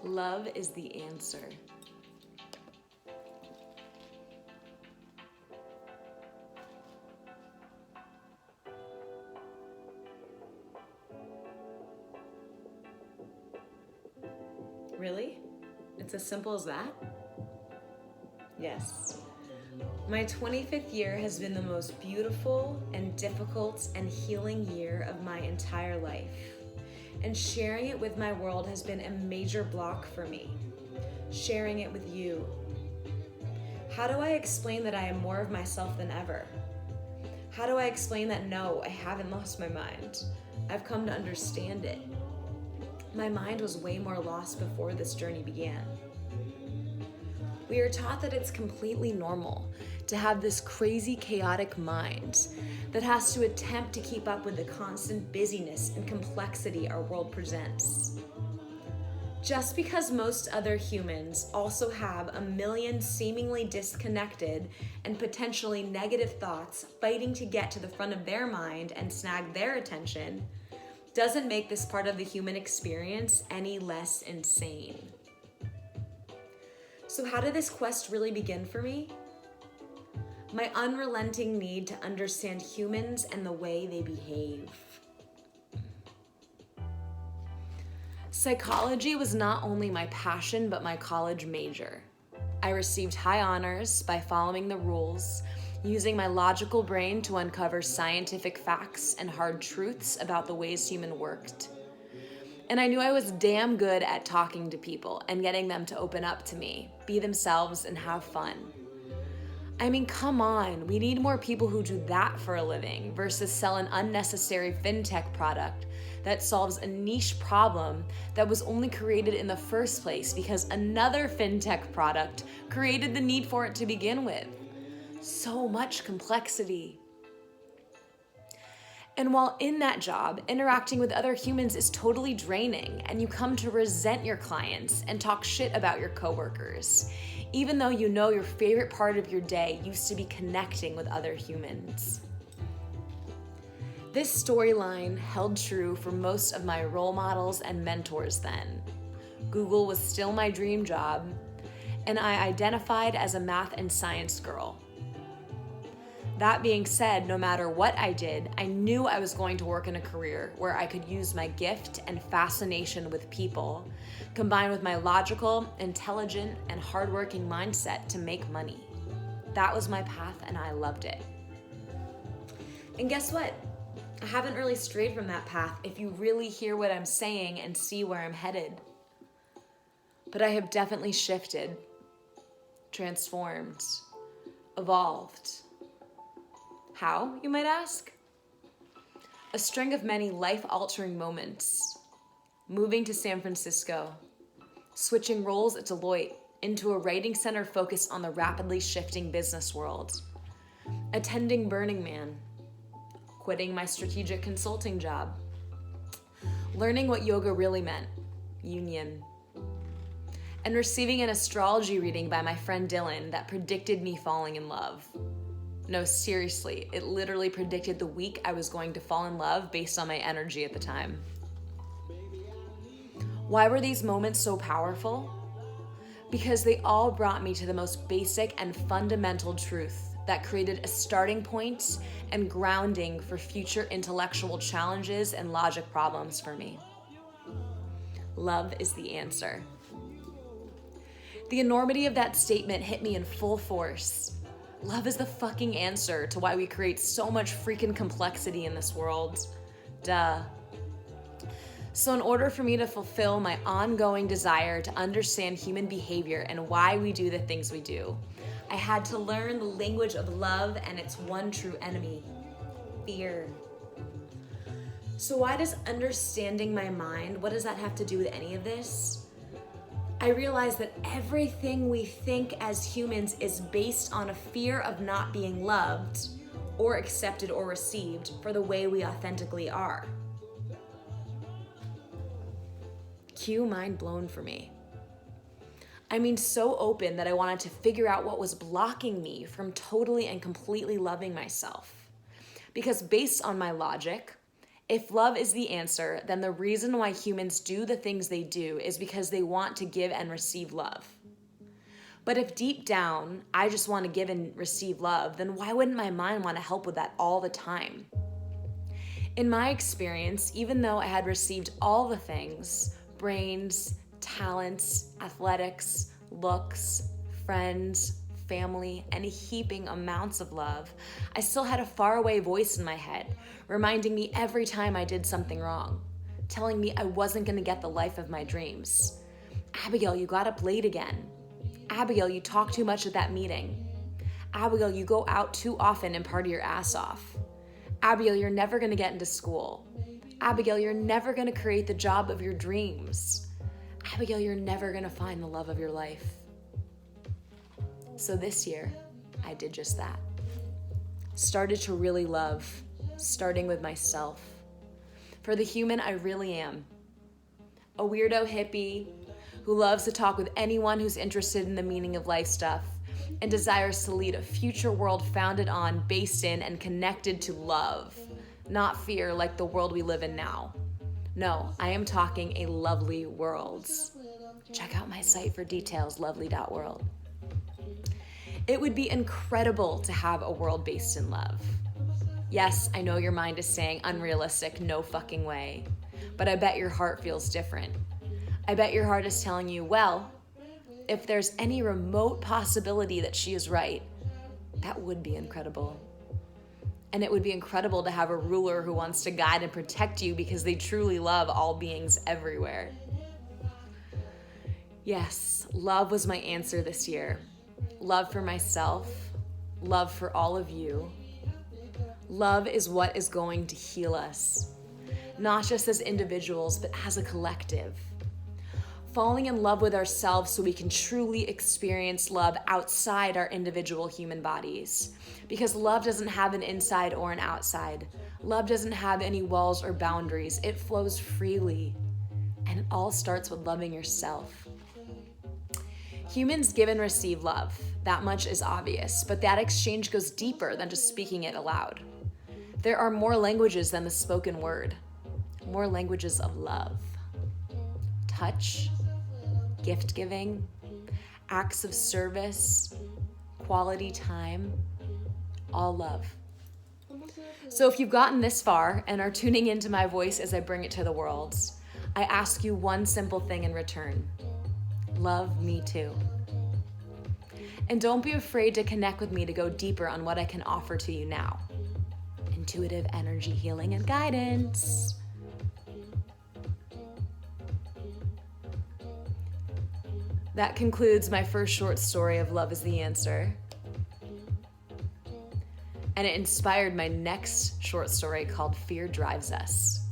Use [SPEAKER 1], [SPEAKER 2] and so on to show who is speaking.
[SPEAKER 1] Love is the answer. Really? It's as simple as that? Yes. My 25th year has been the most beautiful and difficult and healing year of my entire life. And sharing it with my world has been a major block for me. Sharing it with you. How do I explain that I am more of myself than ever? How do I explain that no, I haven't lost my mind? I've come to understand it. My mind was way more lost before this journey began. We are taught that it's completely normal to have this crazy, chaotic mind that has to attempt to keep up with the constant busyness and complexity our world presents. Just because most other humans also have a million seemingly disconnected and potentially negative thoughts fighting to get to the front of their mind and snag their attention, doesn't make this part of the human experience any less insane. So how did this quest really begin for me? My unrelenting need to understand humans and the way they behave. Psychology was not only my passion, but my college major. I received high honors by following the rules, using my logical brain to uncover scientific facts and hard truths about the ways human worked. And I knew I was damn good at talking to people and getting them to open up to me, be themselves, and have fun. I mean, come on, we need more people who do that for a living versus sell an unnecessary fintech product that solves a niche problem that was only created in the first place because another fintech product created the need for it to begin with. So much complexity. And while in that job, interacting with other humans is totally draining, and you come to resent your clients and talk shit about your coworkers, even though you know your favorite part of your day used to be connecting with other humans. This storyline held true for most of my role models and mentors then. Google was still my dream job, and I identified as a math and science girl. That being said, no matter what I did, I knew I was going to work in a career where I could use my gift and fascination with people, combined with my logical, intelligent, and hardworking mindset to make money. That was my path, and I loved it. And guess what? I haven't really strayed from that path if you really hear what I'm saying and see where I'm headed. But I have definitely shifted, transformed, evolved. How, you might ask? A string of many life-altering moments. Moving to San Francisco, switching roles at Deloitte into a writing center focused on the rapidly shifting business world, attending Burning Man, quitting my strategic consulting job, learning what yoga really meant, union, and receiving an astrology reading by my friend Dylan that predicted me falling in love. No, seriously, it literally predicted the week I was going to fall in love based on my energy at the time. Why were these moments so powerful? Because they all brought me to the most basic and fundamental truth that created a starting point and grounding for future intellectual challenges and logic problems for me. Love is the answer. The enormity of that statement hit me in full force. Love is the fucking answer to why we create so much freaking complexity in this world. Duh. So in order for me to fulfill my ongoing desire to understand human behavior and why we do the things we do, I had to learn the language of love and its one true enemy, fear. So why does understanding my mind, what does that have to do with any of this? I realized that everything we think as humans is based on a fear of not being loved or accepted or received for the way we authentically are. Cue mind blown for me. I mean, so open that I wanted to figure out what was blocking me from totally and completely loving myself. Because based on my logic If love is the answer, then the reason why humans do the things they do is because they want to give and receive love. But if deep down I just want to give and receive love, then why wouldn't my mind want to help with that all the time? In my experience, even though I had received all the things, brains, talents, athletics, looks, friends, family, and heaping amounts of love, I still had a faraway voice in my head, reminding me every time I did something wrong, telling me I wasn't going to get the life of my dreams. Abigail, you got up late again. Abigail, you talk too much at that meeting. Abigail, you go out too often and party your ass off. Abigail, you're never going to get into school. Abigail, you're never going to create the job of your dreams. Abigail, you're never going to find the love of your life. So this year, I did just that. Started to really love, starting with myself. For the human I really am. A weirdo hippie who loves to talk with anyone who's interested in the meaning of life stuff and desires to lead a future world founded on, based in, and connected to love, not fear like the world we live in now. No, I am talking a lovely world. Check out my site for details, lovely.world. It would be incredible to have a world based in love. Yes, I know your mind is saying unrealistic, no fucking way, but I bet your heart feels different. I bet your heart is telling you, well, if there's any remote possibility that she is right, that would be incredible. And it would be incredible to have a ruler who wants to guide and protect you because they truly love all beings everywhere. Yes, love was my answer this year. Love for myself, love for all of you. Love is what is going to heal us, not just as individuals, but as a collective. Falling in love with ourselves so we can truly experience love outside our individual human bodies. Because love doesn't have an inside or an outside. Love doesn't have any walls or boundaries. It flows freely. And it all starts with loving yourself. Humans give and receive love. That much is obvious, but that exchange goes deeper than just speaking it aloud. There are more languages than the spoken word. More languages of love. Touch, gift giving, acts of service, quality time, all love. So if you've gotten this far and are tuning into my voice as I bring it to the world, I ask you one simple thing in return. Love me too. And don't be afraid to connect with me to go deeper on what I can offer to you now. Intuitive energy healing and guidance. That concludes my first short story of Love is the Answer. And it inspired my next short story called Fear Drives Us.